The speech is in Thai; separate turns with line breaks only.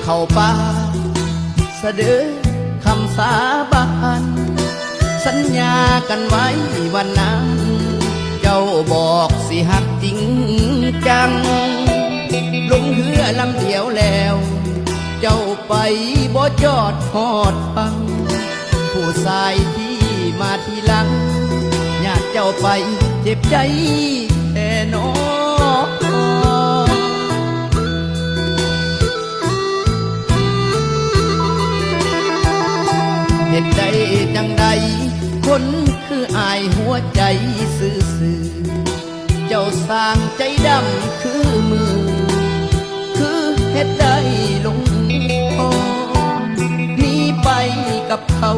เข้าป่าเสด็จคำสาบานสัญญากันไว้วันนั้นเจ้าบอกสิหักจริงจังลงเรือลำเดียวแล้วเจ้าไปบ่จอดหอดฟังผู้ชายที่มาทีหลังอยากเจ้าไปเจ็บใจแน่นอนเหตุใดจังใดคนคืออายหัวใจซื่อเจ้าสร้างใจดำคือมือคือเหตุใดลงคอหนีไปกับเขา